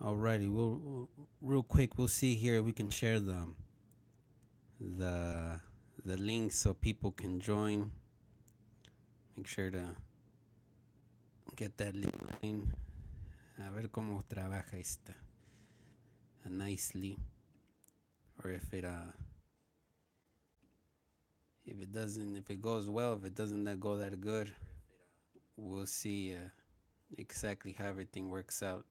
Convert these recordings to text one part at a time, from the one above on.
Alrighty, real quick we'll see here we can share the the link so people can join. Make sure to get that link line. A ver cómo trabaja esta nicely, or if it doesn't, if it goes well, if it doesn't go that good, we'll see exactly how everything works out.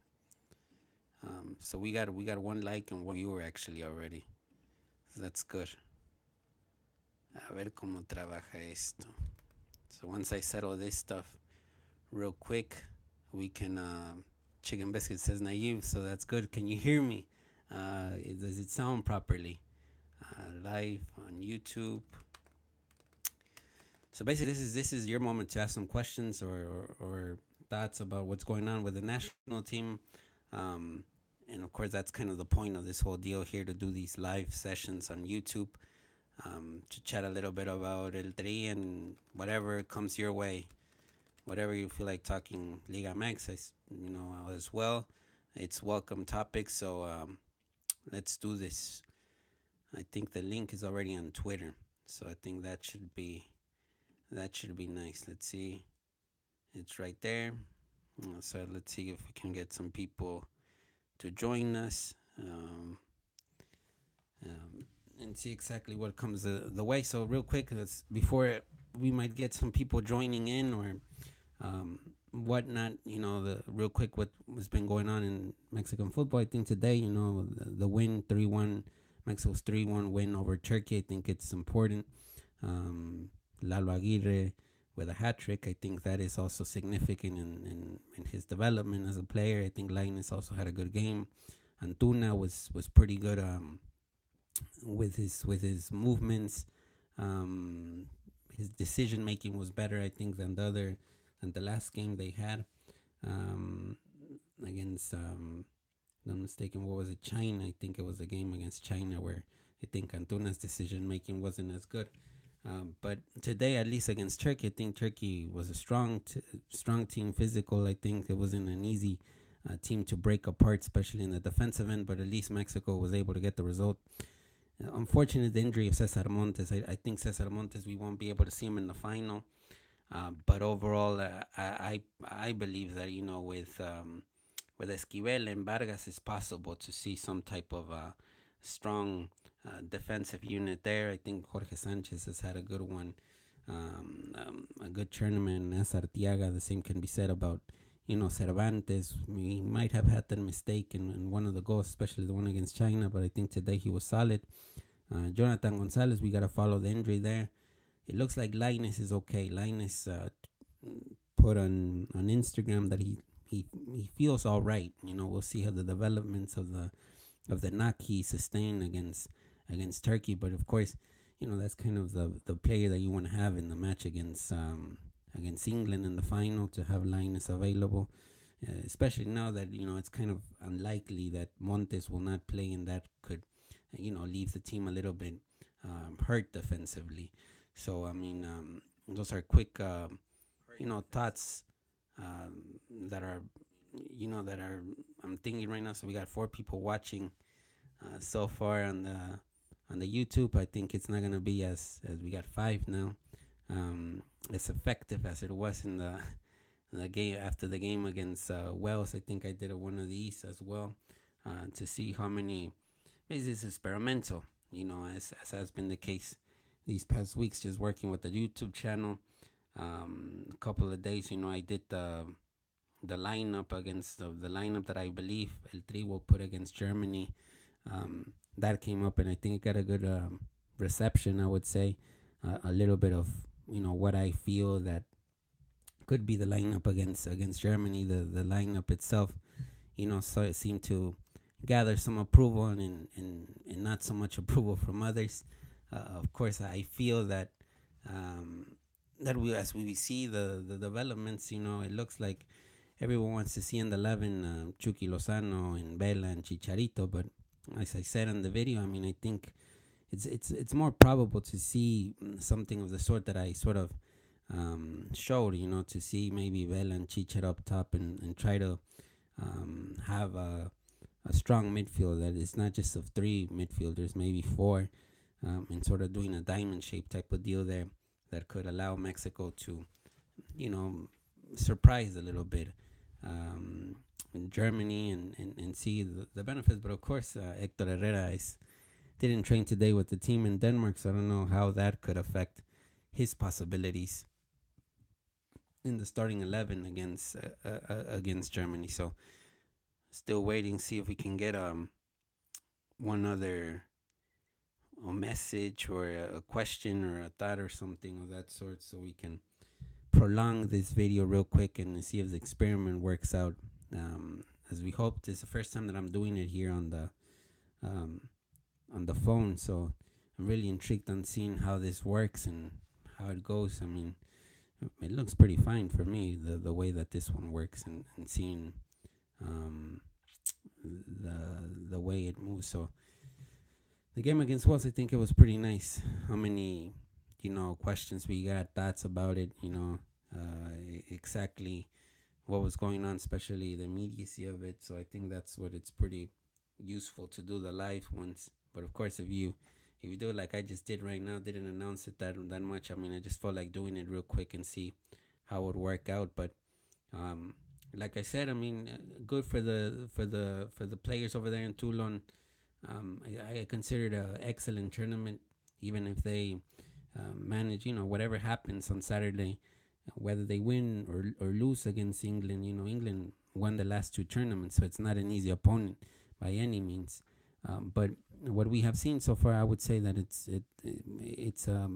So we got one like and one viewer actually already. So that's good. A ver cómo trabaja esto. So once I settle this stuff real quick, we can. Chicken Biscuit says naive, so that's good. Can you hear me? Does it sound properly? Live on YouTube. So basically, this is your moment to ask some questions or thoughts about what's going on with the national team. Um, and of course, that's kind of the point of this whole deal here to do these live sessions on YouTube, to chat a little bit about El Tri and whatever comes your way, whatever you feel like talking Liga MX, as well. It's welcome topic, so let's do this. I think the link is already on Twitter, so I think that should be nice. Let's see, it's right there. So let's see if we can get some people to join us, and see exactly what comes the way. So real quick, before we might get some people joining in or whatnot. The real quick what's been going on in Mexican football. I think today, the win 3-1, Mexico's 3-1 win over Turkey. I think it's important. Lalo Aguirre with a hat trick. I think that is also significant in his development as a player. I think Linus also had a good game. Antuna was pretty good with his movements. Um, his decision making was better, I think, than the last game they had, um, against. Not mistaken, what was it? China. I think it was a game against China where I think Antuna's decision making wasn't as good. But today, at least against Turkey, I think Turkey was a strong team, physical. I think it wasn't an easy team to break apart, especially in the defensive end. But at least Mexico was able to get the result. Unfortunate, the injury of Cesar Montes. I think Cesar Montes, we won't be able to see him in the final. But overall, I believe that with Esquivel and Vargas, it's possible to see some type of strong defensive unit there. I think Jorge Sanchez has had a good one, a good tournament. As Artiaga, the same can be said about Cervantes. He might have had that mistake in one of the goals, especially the one against China, but I think today he was solid. Jonathan Gonzalez, we got to follow the injury there. It looks like Linus is okay. Linus put on Instagram that he feels all right. We'll see how the developments of the knock he sustained against Turkey, but of course, that's kind of the player that you want to have in the match against England in the final, to have Linus available. Especially now that it's kind of unlikely that Montes will not play, and that could leave the team a little bit hurt defensively. So I mean, those are quick thoughts that are that are I'm thinking right now. So we got 4 people watching so far on the YouTube. I think it's not gonna be as we got 5 now. As effective as it was in the game after the game against Wales. I think I did one of these as well, to see how many. This is experimental, as has been the case these past weeks, just working with the YouTube channel. A couple of days, I did the lineup against the lineup that I believe El Tri will put against Germany. That came up, and I think it got a good reception. I would say a little bit of what I feel that could be the lineup against Germany. The lineup itself, so it seemed to gather some approval and not so much approval from others. Of course, I feel that that as we see the developments, it looks like everyone wants to see in the 11 Chucky Lozano and Vela and Chicharito. But as I said in the video, I mean, I think it's more probable to see something of the sort that I sort of showed, to see maybe Vela and Chichar up top and try to have a strong midfield that is not just of three midfielders, maybe four, and sort of doing a diamond shape type of deal there that could allow Mexico to, you know, surprise a little bit in Germany and see the benefits. But of course, Hector Herrera didn't train today with the team in Denmark, so I don't know how that could affect his possibilities in the starting 11 against Germany. So still waiting, see if we can get one other a message or a question or a thought or something of that sort, so we can prolong this video real quick and see if the experiment works out. As we hoped, it's the first time that I'm doing it here um, on the phone, so I'm really intrigued on seeing how this works and how it goes. I mean, it looks pretty fine for me, the way that this one works, and seeing um, the way it moves. So the game against Wales, I think it was pretty nice. How many, questions we got, thoughts about it, exactly what was going on, especially the immediacy of it. So I think that's what it's pretty useful to do the live ones. But of course, if you do it like I just did right now, didn't announce it that much. I mean, I just felt like doing it real quick and see how it would work out. But um, like I said, I mean, good for the players over there in Toulon. I consider it an excellent tournament, even if they manage, whatever happens on Saturday, whether they win or lose against England. England won the last two tournaments, so it's not an easy opponent by any means. But what we have seen so far, I would say that it's a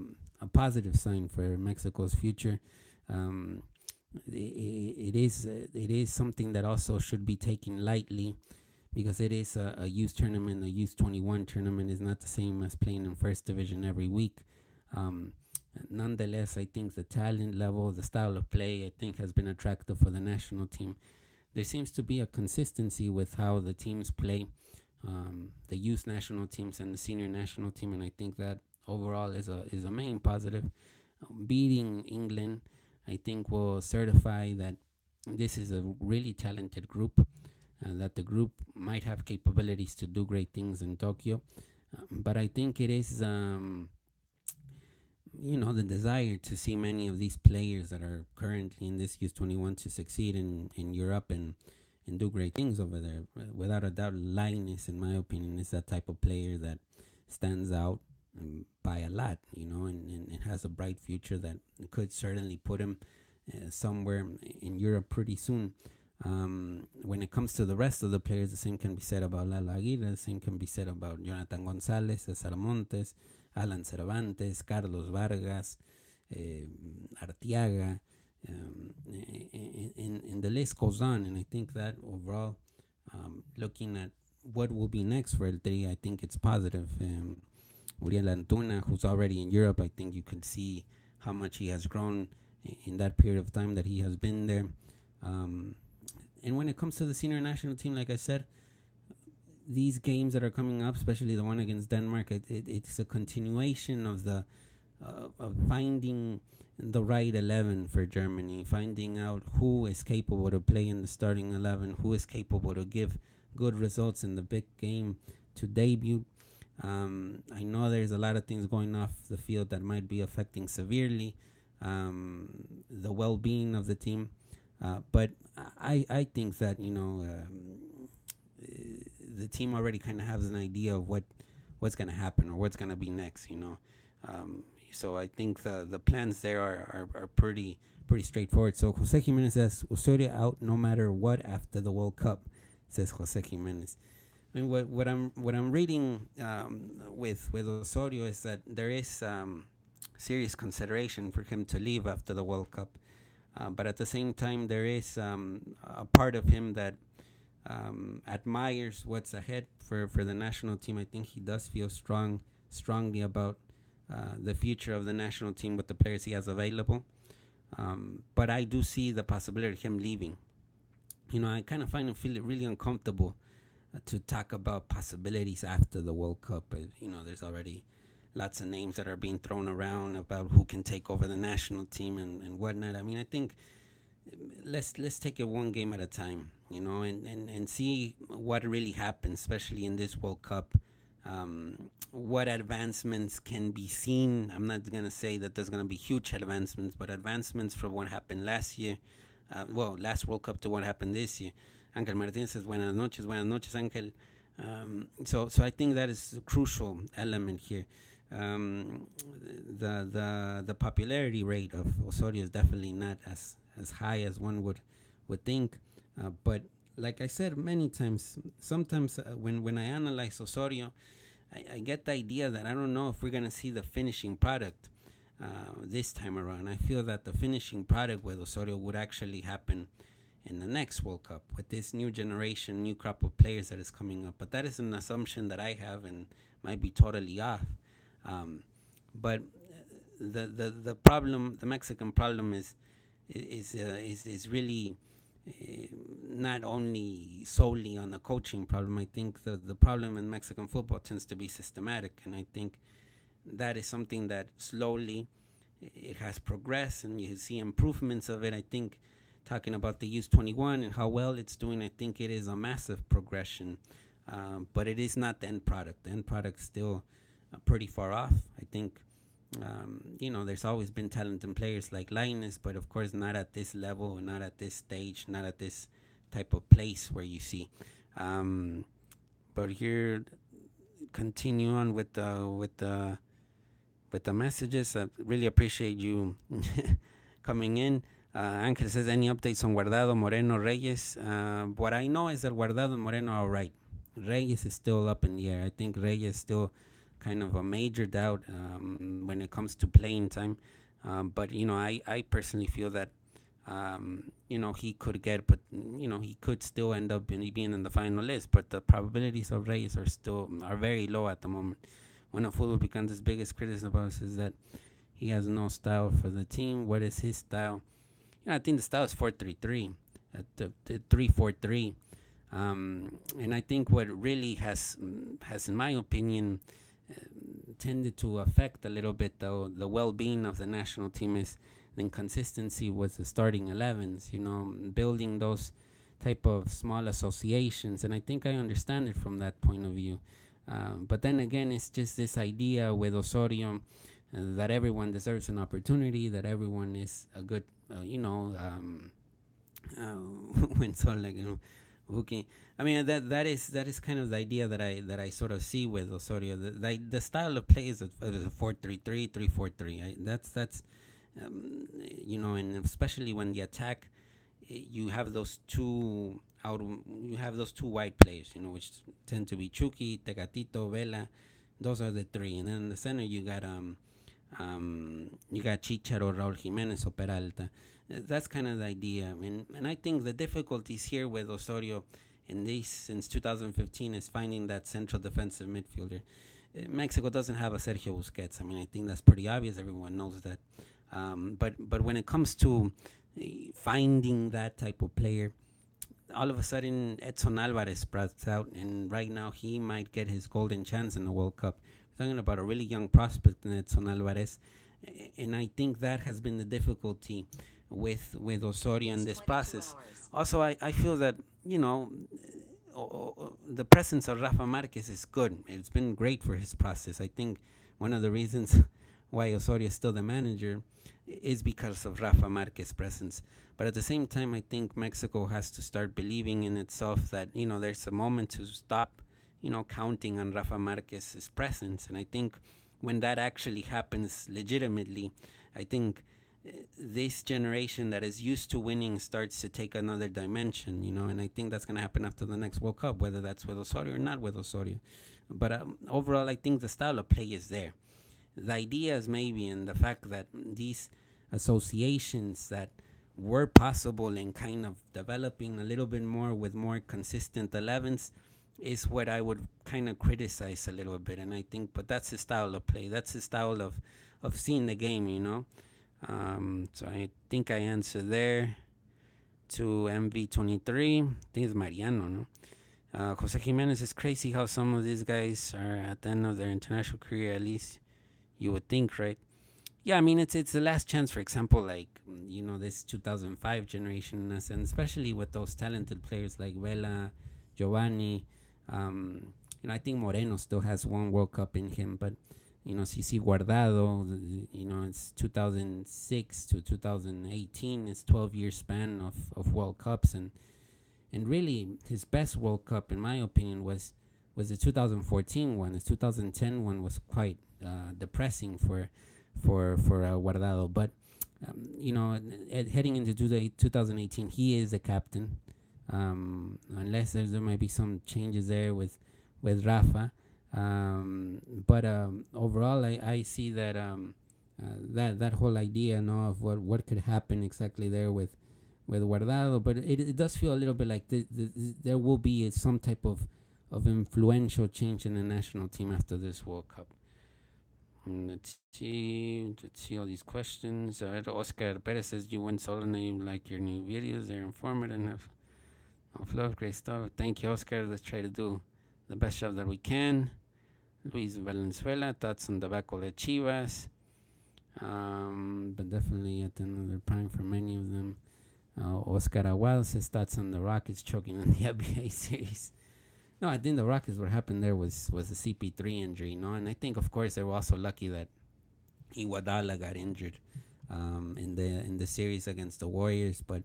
positive sign for Mexico's future. Um, it is something that also should be taken lightly, because it is a youth tournament. A youth 21 tournament is not the same as playing in first division every week. Um, Nonetheless, I think the talent level, the style of play, I think has been attractive for the national team. There seems to be a consistency with how the teams play, the youth national teams and the senior national team, and I think that overall is a main positive. Beating England, I think, will certify that this is a really talented group, that the group might have capabilities to do great things in Tokyo. But I think it is, the desire to see many of these players that are currently in this U21 to succeed in Europe and do great things over there. Without a doubt, Linus, in my opinion, is that type of player that stands out by a lot, and has a bright future that could certainly put him somewhere in Europe pretty soon. When it comes to the rest of the players, the same can be said about Lalo Aguirre, the same can be said about Jonathan Gonzalez, Cesar Montes, Alan Cervantes, Carlos Vargas, Artiaga, and the list goes on. And I think that overall, looking at what will be next for El Tri, I think it's positive. Uriel Antuna, who's already in Europe, I think you could see how much he has grown in that period of time that he has been there. And when it comes to the senior national team, like I said, these games that are coming up, especially the one against Denmark, it's a continuation of of finding the right 11 for Germany, finding out who is capable to play in the starting 11, who is capable to give good results in the big game to debut. I know there's a lot of things going off the field that might be affecting severely the well-being of the team, but I think that the team already kind of has an idea of what's going to happen or what's going to be next. So I think the plans there are pretty straightforward. So Jose Jimenez says Osorio out no matter what after the World Cup, says Jose Jimenez. I mean, what I'm reading with Osorio is that there is serious consideration for him to leave after the World Cup, but at the same time there is a part of him that admires what's ahead for the national team. I think he does feel strongly about the future of the national team with the players he has available. But I do see the possibility of him leaving. I kind of find him feel really uncomfortable to talk about possibilities after the World Cup. There's already lots of names that are being thrown around about who can take over the national team and whatnot. I mean, I think let's take it one game at a time, and see what really happened, especially in this World Cup. What advancements can be seen? I'm not going to say that there's going to be huge advancements, but advancements from what happened last year, last World Cup to what happened this year. Ángel Martínez says, buenas noches, Ángel. So I think that is a crucial element here. Um, the popularity rate of Osorio is definitely not as high as one would think, but like I said many times, sometimes when I analyze Osorio, I get the idea that I don't know if we're gonna see the finishing product this time around. I feel that the finishing product with Osorio would actually happen in the next World Cup with this new generation, new crop of players that is coming up. But that is an assumption that I have and might be totally off. But the problem, the Mexican problem is really not only solely on the coaching problem. I think the problem in Mexican football tends to be systematic, and I think that is something that slowly it has progressed, and you see improvements of it. I think talking about the U21 and how well it's doing, I think it is a massive progression, but it is not the end product. The end product still pretty far off. I think there's always been talented players like Linus, but of course not at this level, not at this stage, not at this type of place where you see. But here, continue on with the messages. I really appreciate you coming in. Ángel says, any updates on Guardado, Moreno, Reyes? What I know is that Guardado and Moreno are right. Reyes is still up in the air. I think Reyes still kind of a major doubt when it comes to playing time. But I personally feel that he could get, but he could still end up being in the final list. But the probabilities of Reyes are very low at the moment. One of Football Picante's biggest criticism about us is that he has no style for the team. What is his style? I think the style is 4-3-3, the 3-4-3. And I think what really has, in my opinion, tended to affect a little bit the well-being of the national team is the inconsistency with the starting 11s, building those type of small associations. And I think I understand it from that point of view. But then again, it's just this idea with Osorio that everyone deserves an opportunity, that everyone is a good, when so like, okay. I mean that is kind of the idea that I sort of see with Osorio. The style of play is a 4-3-3, 3-4-3. That's and especially when the attack, you have those two wide players, which tend to be Chucky, Tecatito, Vela. Those are the three, and then in the center you got Chicharo, Raúl Jiménez, or Peralta. That's kind of the idea, and I think the difficulties here with Osorio in this since 2015 is finding that central defensive midfielder. Mexico doesn't have a Sergio Busquets. I mean, I think that's pretty obvious. Everyone knows that. But when it comes to finding that type of player, all of a sudden Edson Alvarez sprouts out, and right now he might get his golden chance in the World Cup. We're talking about a really young prospect in Edson Alvarez, and I think that has been the difficulty with Osorio in this process. Also, I feel that the presence of Rafa Marquez is good. It's been great for his process. I think one of the reasons why Osorio is still the manager is because of Rafa Marquez's presence. But at the same time, I think Mexico has to start believing in itself that there's a moment to stop counting on Rafa Marquez's presence. And I think when that actually happens legitimately, I think this generation that is used to winning starts to take another dimension, and I think that's going to happen after the next World Cup, whether that's with Osorio or not with Osorio. But overall, I think the style of play is there. The idea is maybe in the fact that these associations that were possible in kind of developing a little bit more with more consistent 11s is what I would kind of criticize a little bit. And I think, but that's the style of play. That's the style of seeing the game, So I think I answered there to MV23. I think it's Mariano, no? Jose Jimenez, is crazy how some of these guys are at the end of their international career, at least you would think, right? Yeah, I mean, it's the last chance, for example, like, this 2005 generation, and especially with those talented players like Vela, Giovanni. I think Moreno still has one World Cup in him, but CC Guardado, it's 2006 to 2018. It's 12-year span of World Cups, and really his best World Cup, in my opinion, was the 2014 one. The 2010 one was quite depressing for Guardado, but heading into 2018, he is a captain. Unless there might be some changes there with Rafa. But overall, I see that that whole idea, of what could happen exactly there with Guardado. But it does feel a little bit like there will be some type of influential change in the national team after this World Cup. Let's see all these questions. Oscar Perez says you went solo and you like your new videos. They're informative and have love, great stuff. Thank you, Oscar. Let's try to do the best job that we can. Luis Valenzuela, thoughts on the backcourt at Chivas. But definitely at another prime for many of them. Oscar Aguado says thoughts on the Rockets choking on the NBA series. No, I think the Rockets, what happened there was the CP3 injury, and I think, of course, they were also lucky that Iguodala got injured in the series against the Warriors. But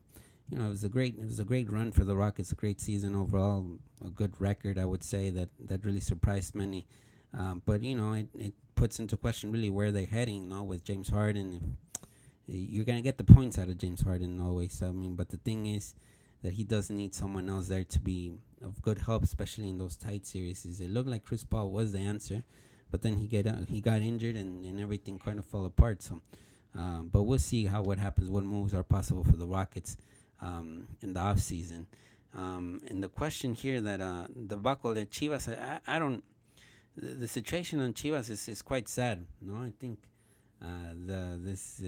it was a great run for the Rockets, a great season overall, a good record, I would say, that really surprised many. But it puts into question really where they're heading, with James Harden. You're gonna get the points out of James Harden always. But the thing is that he does need someone else there to be of good help, especially in those tight series. It looked like Chris Paul was the answer, but then he got injured and everything kind of fell apart. So, but we'll see what happens, what moves are possible for the Rockets in the off season. And the question here that the buckle at Chivas, I don't. The situation on Chivas is quite sad. I think this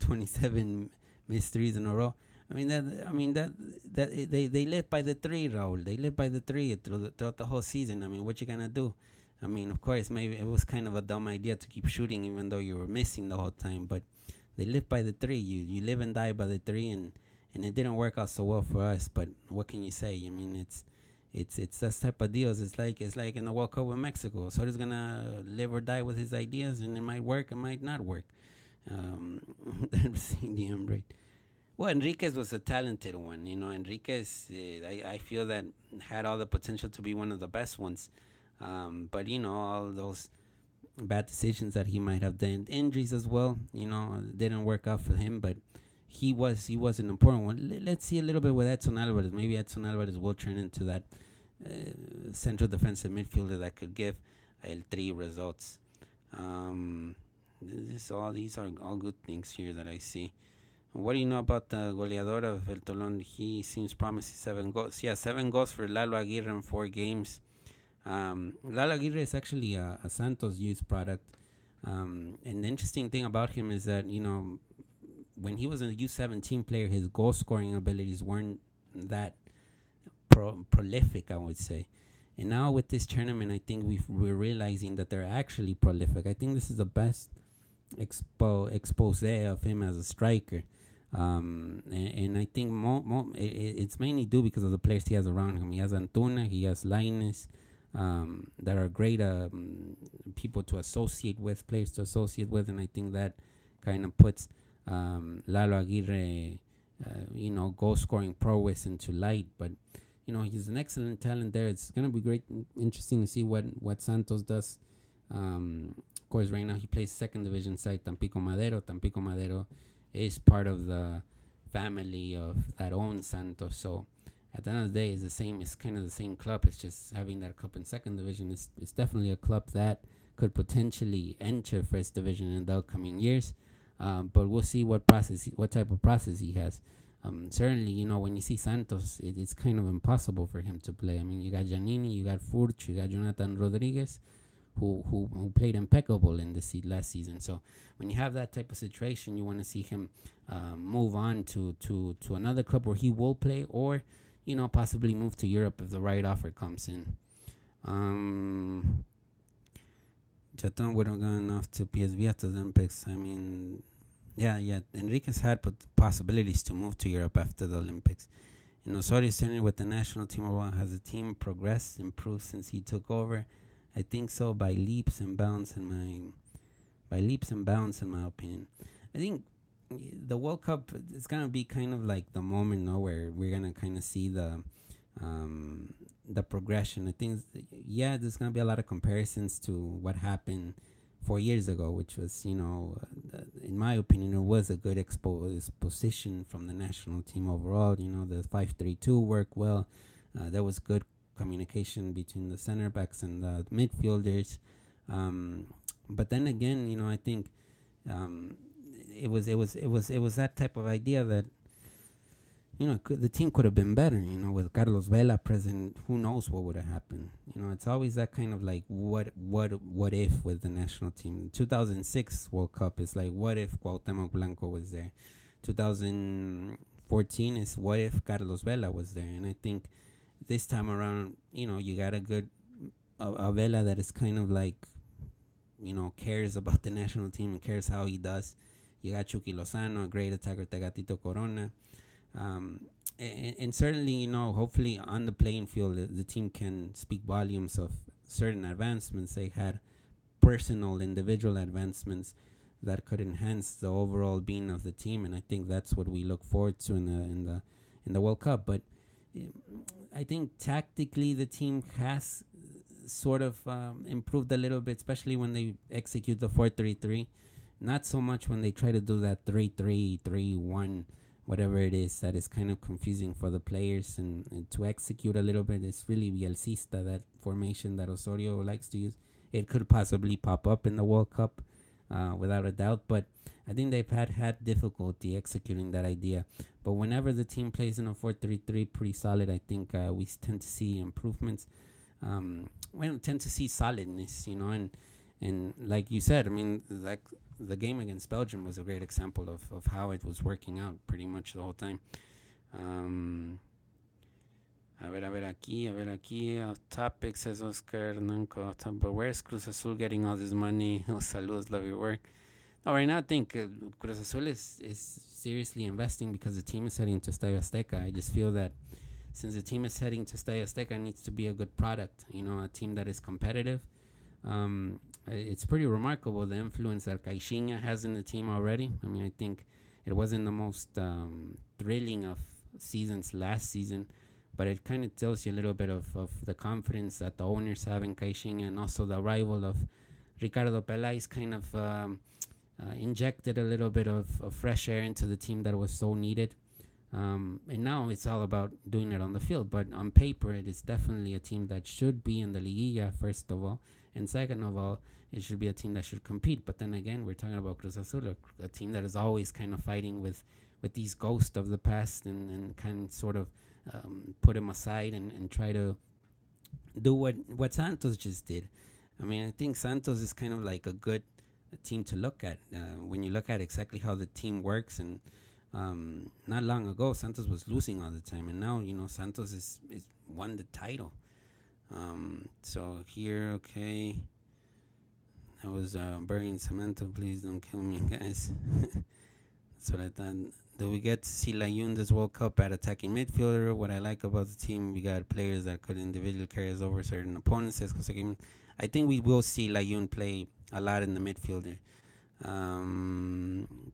27 missed threes in a row. That they live by the three, Raul. They live by the three throughout the whole season. What you gonna do? Of course, maybe it was kind of a dumb idea to keep shooting even though you were missing the whole time. But they live by the three. You live and die by the three, and it didn't work out so well for us. But what can you say? It's that type of deals. It's like in the World Cup with Mexico. So he's gonna live or die with his ideas, and it might work, it might not work. The Embrace. Well, Enriquez was a talented one. Enriquez, I feel that had all the potential to be one of the best ones. But all those bad decisions that he might have done, injuries as well, didn't work out for him. But he was an important one. Let's see a little bit with Edson Alvarez. Maybe Edson Alvarez will turn into that central defensive midfielder that could give El Tri results. These are all good things here that I see. What do you know about the goleador of El Tolón? He seems promising 7 goals. Yeah, 7 goals for Lalo Aguirre in 4 games. Lalo Aguirre is actually a Santos youth product. And the interesting thing about him is that, when he was a U17 player, his goal scoring abilities weren't that prolific, I would say. And now with this tournament, I think we're realizing that they're actually prolific. I think this is the best expose of him as a striker. And I think it's mainly due because of the players he has around him. He has Antuna, he has Lainez, that are great people to associate with, players to associate with, and I think that kind of puts Lalo Aguirre, goal scoring prowess into light. But he's an excellent talent there. It's gonna be great, interesting to see what Santos does. Of course, right now he plays second division side Tampico Madero. Tampico Madero is part of the family of that owns Santos. So at the end of the day, it's the same. It's kind of the same club. It's just having that club in second division. It's definitely a club that could potentially enter first division in the upcoming years. But we'll see what type of process he has. Certainly, when you see Santos, it's kind of impossible for him to play. You got Giannini, you got Furch, you got Jonathan Rodriguez, who played impeccable in the last season. So when you have that type of situation, you want to see him move on to another club where he will play, or possibly move to Europe if the right offer comes in. Chaton wouldn't go enough to PSV after the Olympics. Yeah. Enriquez had possibilities to move to Europe after the Olympics. In Osorio Center with the national team overall, has the team progressed, improved since he took over? I think so by leaps and bounds in my opinion. I think the World Cup is gonna be kind of like the moment, no, where we're gonna kind of see um, the progression. I think, yeah, there's gonna be a lot of comparisons to what happened 4 years ago, which was, in my opinion, it was a good exposition from the national team overall. The 5-3-2 worked well. There was good communication between the center backs and the midfielders. Um, but then again, I think um, it was that type of idea that the team could have been better. With Carlos Vela present, who knows what would have happened. It's always that kind of like what if with the national team. 2006 World Cup is like, what if Cuauhtemoc Blanco was there. 2014 is what if Carlos Vela was there. And I think this time around, you got a Vela that is kind of like, cares about the national team and cares how he does. You got Chucky Lozano, a great attacker, Tegatito Corona. And certainly, hopefully on the playing field, the team can speak volumes of certain advancements they had, personal, individual advancements that could enhance the overall being of the team. And I think that's what we look forward to in the World Cup. But I think tactically, the team has sort of improved a little bit, especially when they execute the 4-3-3. Not so much when they try to do that 3-3-3-1, whatever it is, that is kind of confusing for the players. And to execute a little bit, it's really Bielcista, that formation that Osorio likes to use. It could possibly pop up in the World Cup, without a doubt. But I think they've had difficulty executing that idea. But whenever the team plays in a 4-3-3 pretty solid, I think we tend to see improvements. We don't tend to see solidness, and like you said, I mean, like the game against Belgium was a great example of how it was working out pretty much the whole time. A ver aquí, off topic, says Oscar Nanco, but where's Cruz Azul getting all this money? Oh, saludos, love your work. No, right now I think Cruz Azul is seriously investing because the team is heading to Estadio Azteca. I just feel that since the team is heading to Estadio Azteca, it needs to be a good product, a team that is competitive. It's pretty remarkable the influence that Caixinha has in the team already. I mean, I think it wasn't the most thrilling of seasons last season, but it kind of tells you a little bit of the confidence that the owners have in Caixinha, and also the arrival of Ricardo Peláez kind of injected a little bit of fresh air into the team that was so needed. And now it's all about doing it on the field. But on paper, it is definitely a team that should be in the Liguilla, first of all. And second of all, it should be a team that should compete. But then again, we're talking about Cruz Azul, a team that is always kind of fighting with these ghosts of the past, and kind of sort of put them aside and try to do what Santos just did. I mean, I think Santos is kind of like a good team to look at when you look at exactly how the team works. And not long ago, Santos was losing all the time, and now Santos is won the title. So here, okay, I was burying Samantha. Please don't kill me, guys. That's what I thought. Do we get to see Layun this World Cup at attacking midfielder? What I like about the team, we got players that could individually carry us over certain opponents. I think we will see Layun play a lot in the midfielder.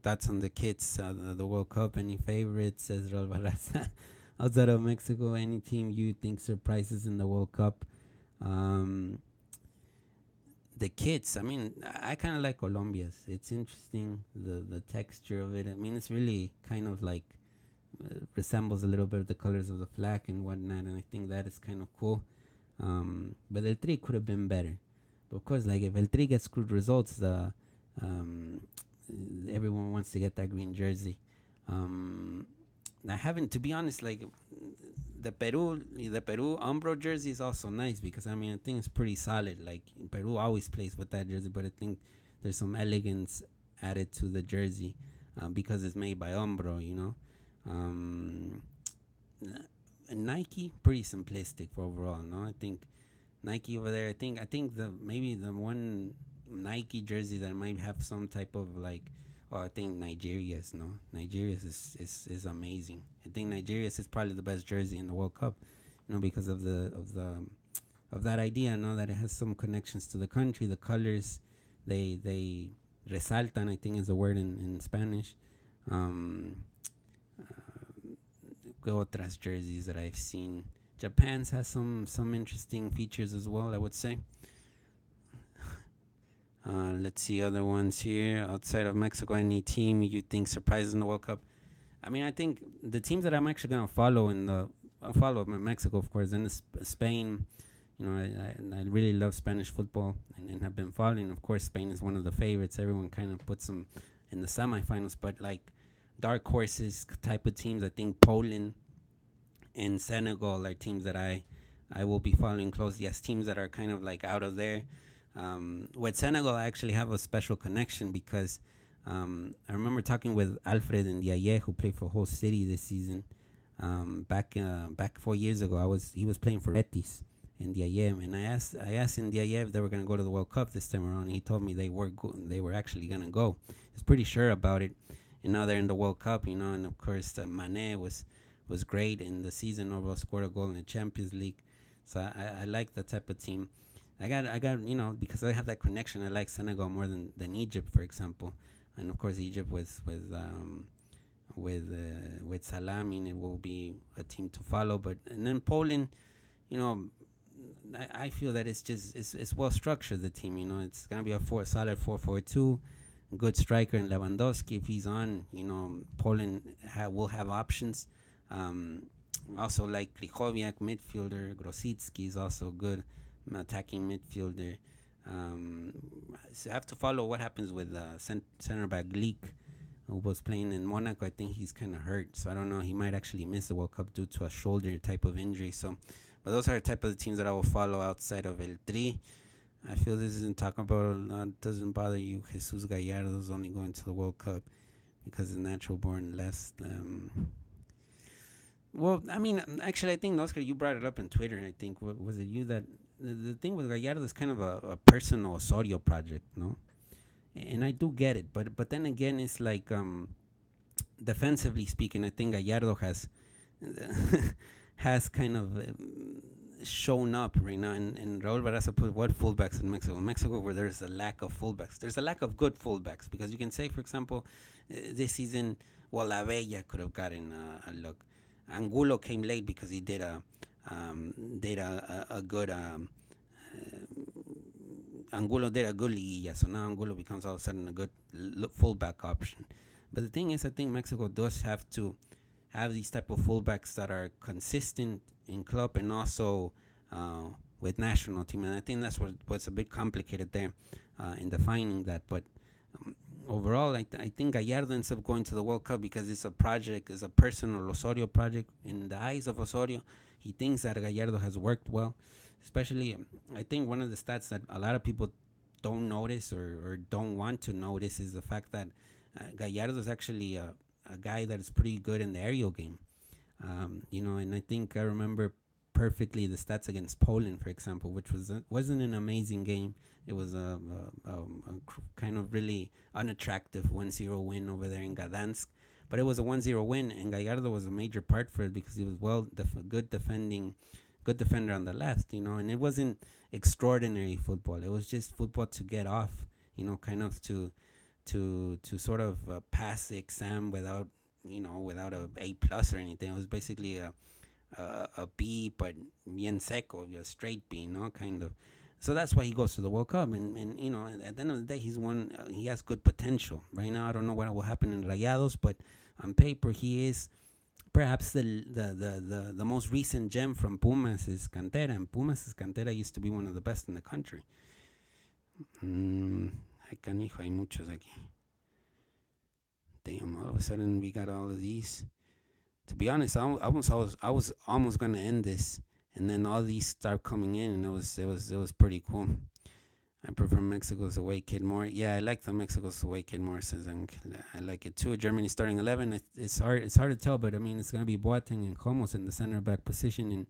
That's on the kids, the World Cup. Any favorites? Says Raul Barraza. Outside of Mexico, any team you think surprises in the World Cup? The kids, I mean, I kind of like Colombia's. It's interesting, the texture of it. I mean, it's really kind of like resembles a little bit of the colors of the flag and whatnot, and I think that is kind of cool. But El Tri could have been better. But of course, like if El Tri gets good results, everyone wants to get that green jersey. I haven't, to be honest, like the Peru Umbro jersey is also nice, because I mean, I think it's pretty solid. Like Peru always plays with that jersey, but I think there's some elegance added to the jersey because it's made by Umbro, Nike, pretty simplistic overall. No, I think Nike over there. I think maybe the one Nike jersey that might have some type of like Oh, I think Nigeria's no. Nigeria's is amazing. I think Nigeria's is probably the best jersey in the World Cup, because of that idea, that it has some connections to the country, the colors, they resaltan, I think is the word in Spanish. Um, otras jerseys that I've seen. Japan's has some interesting features as well, I would say. Let's see other ones here outside of Mexico. Any team you think surprises in the World Cup? I mean, I think the teams that I'm actually gonna follow I'll follow Mexico, of course, and Spain. I really love Spanish football and have been following. Of course, Spain is one of the favorites. Everyone kind of puts them in the semifinals, but like dark horses type of teams, I think Poland and Senegal are teams that I will be following closely as teams that are kind of like out of there. With Senegal, I actually have a special connection because I remember talking with Alfred Ndiaye, who played for Hull City this season. Back 4 years ago, he was playing for Betis in Ndiaye, and I asked Ndiaye if they were going to go to the World Cup this time around. And he told me they were actually going to go. He was pretty sure about it, and now they're in the World Cup, and of course Mane was great in the season. Overall, scored a goal in the Champions League, so I like that type of team. I got because I have that connection. I like Senegal more than Egypt, for example, and of course Egypt with Salah. I mean, it will be a team to follow. But and then Poland, you know, I feel that it's well structured. The team, it's gonna be a solid 4-4-2. Good striker in Lewandowski. If he's on, Poland will have options. Um, Also like Krychowiak, midfielder. Grosicki is also good attacking midfielder. So I have to follow what happens with center back Gleek, who was playing in Monaco. I think he's kind of hurt, so I don't know. He might actually miss the World Cup due to a shoulder type of injury. So, but those are the type of the teams that I will follow outside of El Tri. I feel this isn't talking about. Doesn't bother you. Jesus Gallardo's only going to the World Cup because the natural born less. Well, I mean, actually, I think Oscar, you brought it up on Twitter. I think was it you that the thing with Gallardo is kind of a personal Osorio project, no? And I do get it, but then again, it's like defensively speaking, I think Gallardo has has kind of shown up right now. And Raúl Barraza put what fullbacks in Mexico? Mexico, where there's a lack of fullbacks, there's a lack of good fullbacks because you can say, for example, this season, well, La Bella could have gotten a look. Angulo came late because he did a good Angulo did a good liguilla, so now Angulo becomes all of a sudden a good fullback option. But the thing is, I think Mexico does have to have these type of fullbacks that are consistent in club and also with national team, and I think that's what's a bit complicated there in defining that. But overall, I think Gallardo ends up going to the World Cup because it's a project, it's a personal Osorio project. In the eyes of Osorio, he thinks that Gallardo has worked well. Especially, I think one of the stats that a lot of people don't notice or don't want to notice is the fact that Gallardo is actually a guy that is pretty good in the aerial game. And I think I remember perfectly the stats against Poland, for example, which wasn't an amazing game. It was a kind of really unattractive 1-0 win over there in Gdansk. But it was a 1-0 win, and Gallardo was a major part for it because he was good defender on the left, and it wasn't extraordinary football. It was just football to get off, kind of to sort of pass the exam without a A+ or anything. It was basically a B, but bien seco, a straight B, kind of. So that's why he goes to the World Cup, and at the end of the day, he has good potential. Right now, I don't know what will happen in Rayados, but on paper, he is perhaps the most recent gem from Pumas' cantera, and Pumas' cantera used to be one of the best in the country. Canijo, hay muchos aquí. Damn, all of a sudden we got all of these. To be honest, I was almost gonna end this, and then all these start coming in, and it was pretty cool. I prefer Mexico's away kid more. Yeah, I like the Mexico's away kid more. Says I like it too. Germany starting 11. It's hard to tell, but I mean it's gonna be Boateng and Komos in the center back position, and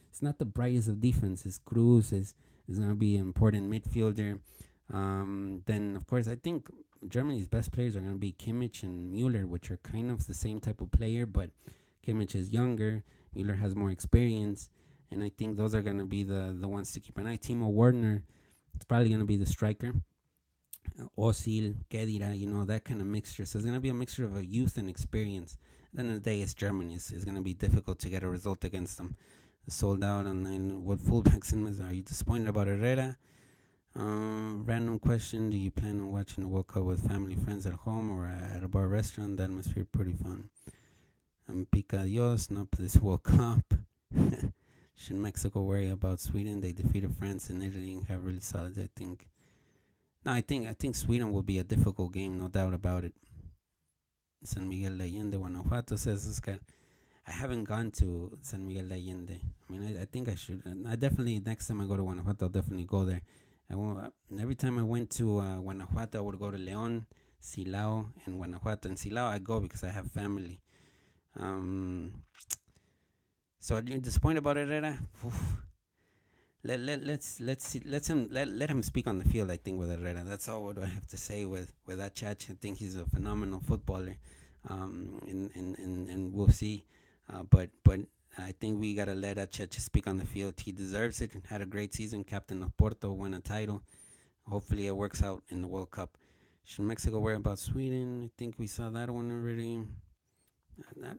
it's not the brightest of defenses. Cruz is gonna be an important midfielder. Then of course I think Germany's best players are going to be Kimmich and Mueller, which are kind of the same type of player, but Kimmich is younger, Mueller has more experience, and I think those are going to be the ones to keep an eye. Timo Werner, it's probably going to be the striker. Osil, Kedira, that kind of mixture. So it's going to be a mixture of a youth and experience. At the end of the day, it's Germany. It's going to be difficult to get a result against them. Sold out on what fullbacks in Are you disappointed about Herrera? Random question: do you plan on watching the World Cup with family, friends at home, or at a bar restaurant? That must be pretty fun. Pica Dios, not this World Cup. Should Mexico worry about Sweden? They defeated France and Italy and have really solid. I think. No, I think Sweden will be a difficult game, no doubt about it. San Miguel de Allende, Guanajuato, says Oscar. I haven't gone to San Miguel de Allende. I mean, I think I should. I definitely, next time I go to Guanajuato, I'll definitely go there. Every time I went to Guanajuato, I would go to León, Silao, and Guanajuato. And Silao, I go because I have family. Um, so are you disappointed about Herrera? Let him speak on the field. I think with Herrera, that's all what I have to say with that chat. I think he's a phenomenal footballer, and we'll see. But I think we gotta let Acheche speak on the field. He deserves it. Had a great season. Captain of Porto, won a title. Hopefully, it works out in the World Cup. Should Mexico worry about Sweden? I think we saw that one already.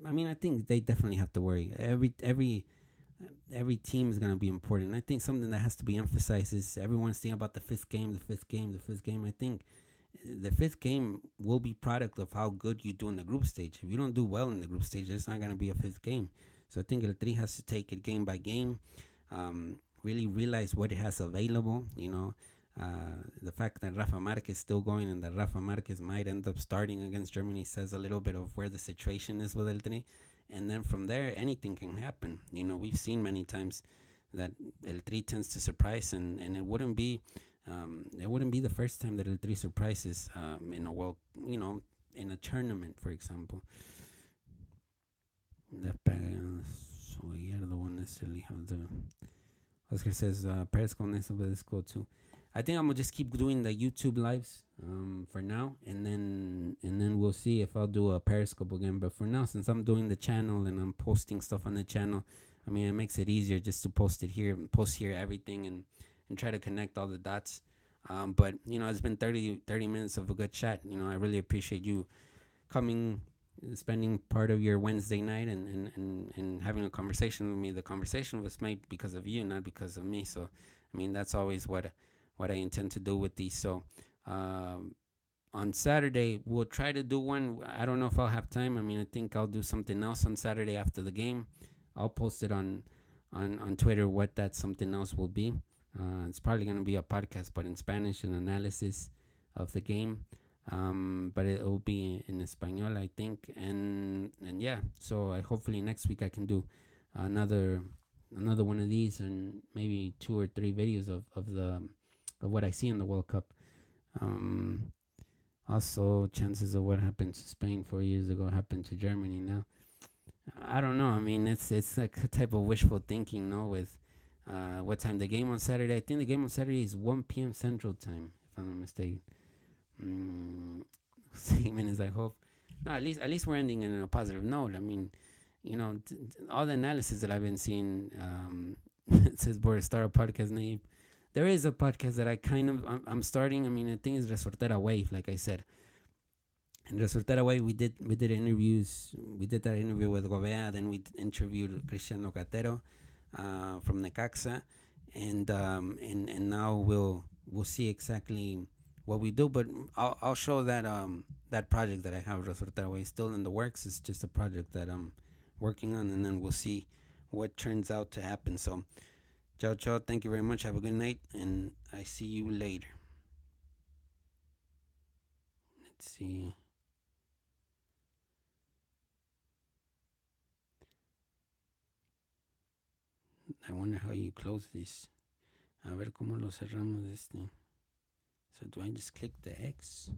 I mean, I think they definitely have to worry. Every team is going to be important. I think something that has to be emphasized is everyone's thinking about the fifth game, the fifth game, the fifth game. I think the fifth game will be product of how good you do in the group stage. If you don't do well in the group stage, it's not going to be a fifth game. So I think El Tri has to take it game by game, really realize what it has available. The fact that Rafa Marquez is still going and that Rafa Marquez might end up starting against Germany says a little bit of where the situation is with El Tri. And then from there, anything can happen. We've seen many times that El Tri tends to surprise, and it wouldn't be the first time that El Tri surprises in a world, in a tournament, for example. So yeah, the one necessarily have the. Oscar says Periscope next to this go too. I think I'm gonna just keep doing the YouTube lives for now, and then we'll see if I'll do a Periscope again. But for now, since I'm doing the channel and I'm posting stuff on the channel, I mean, it makes it easier just to post it here, post here everything, and try to connect all the dots. But it's been 30 minutes of a good chat. I really appreciate you coming, spending part of your Wednesday night and having a conversation with me. The conversation was made because of you, not because of me. So, I mean, that's always what I intend to do with these. So, on Saturday, we'll try to do one. I don't know if I'll have time. I mean, I think I'll do something else on Saturday after the game. I'll post it on Twitter what that something else will be. It's probably going to be a podcast, but in Spanish, an analysis of the game. But it will be in Espanol, I think. And yeah, so hopefully next week I can do another one of these and maybe 2 or 3 videos of what I see in the World Cup. Also, chances of what happened to Spain 4 years ago happened to Germany now. I don't know. I mean, it's like a type of wishful thinking, no? With what time the game on Saturday? I think the game on Saturday is 1 p.m. Central Time, if I'm not mistaken. 6 minutes, I hope. No, at least we're ending in a positive note. I mean, all the analysis that I've been seeing. It says Boris Star podcast name. There is a podcast that I'm starting. I mean, the thing is Resortera Wave, like I said. In Resortera Wave, we did interviews. We did that interview with Gobea. Then we interviewed Cristiano Catero from Necaxa, and now we'll see exactly what we do. But I'll show that project that I have, Resortera Wave, still in the works. It's just a project that I'm working on, and then we'll see what turns out to happen. So. Ciao, ciao. Thank you very much. Have a good night, and I see you later. Let's see. I wonder how you close this. A ver cómo lo cerramos este. So do I just click the X?